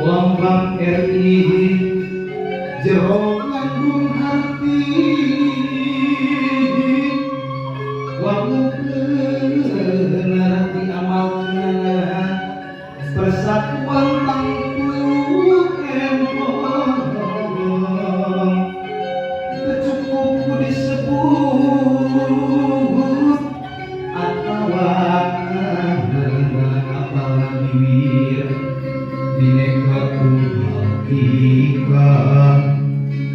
Lambang RI jero ngandung hati wamukeun hati amalna persatuan tangguh empong kecukup disebut atawa apalan bibir bineka tunggal ika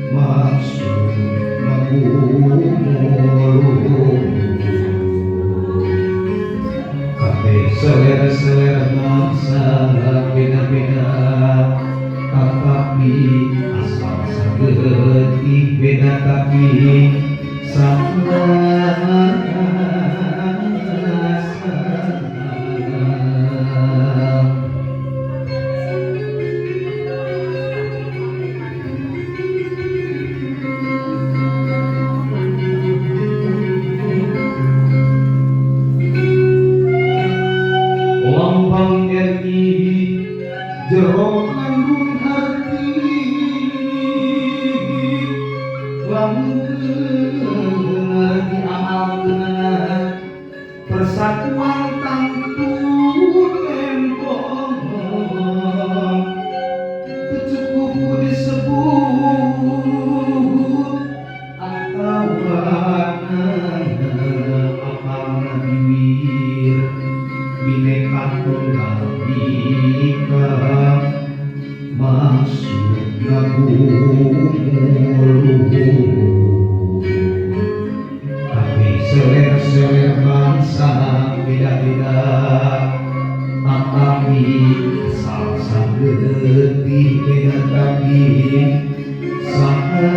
maksud ngagumulung kabeh selera-selera bangsa beda-beda tetapi asal sagetih beda tapi sama lambang RI jero ngandung hati lamun diamalkeun persatuan tangguh empong cukup disebut atawa apalna bibir bineka tunggal ika maksud ngagumulung kabeh selera-selera bangsa beda-beda tetapi asal sagetih beda tapi sama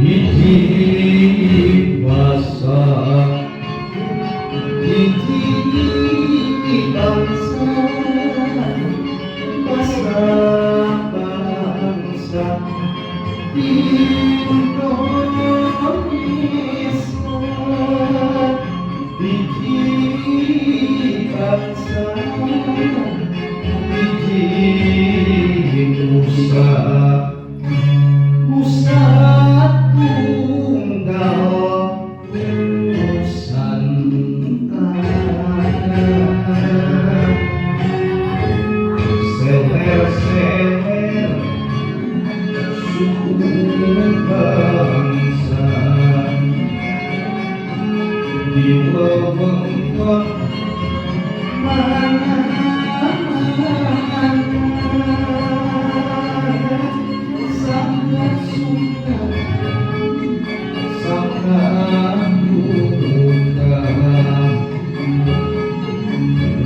hiji basa hiji bangsa bangsa Indonesia hiji bangsa hiji nusa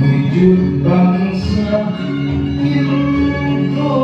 wujud bangsa Indonesia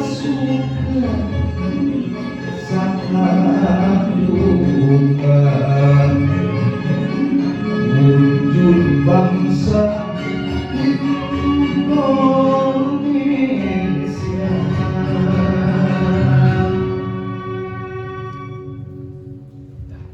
suka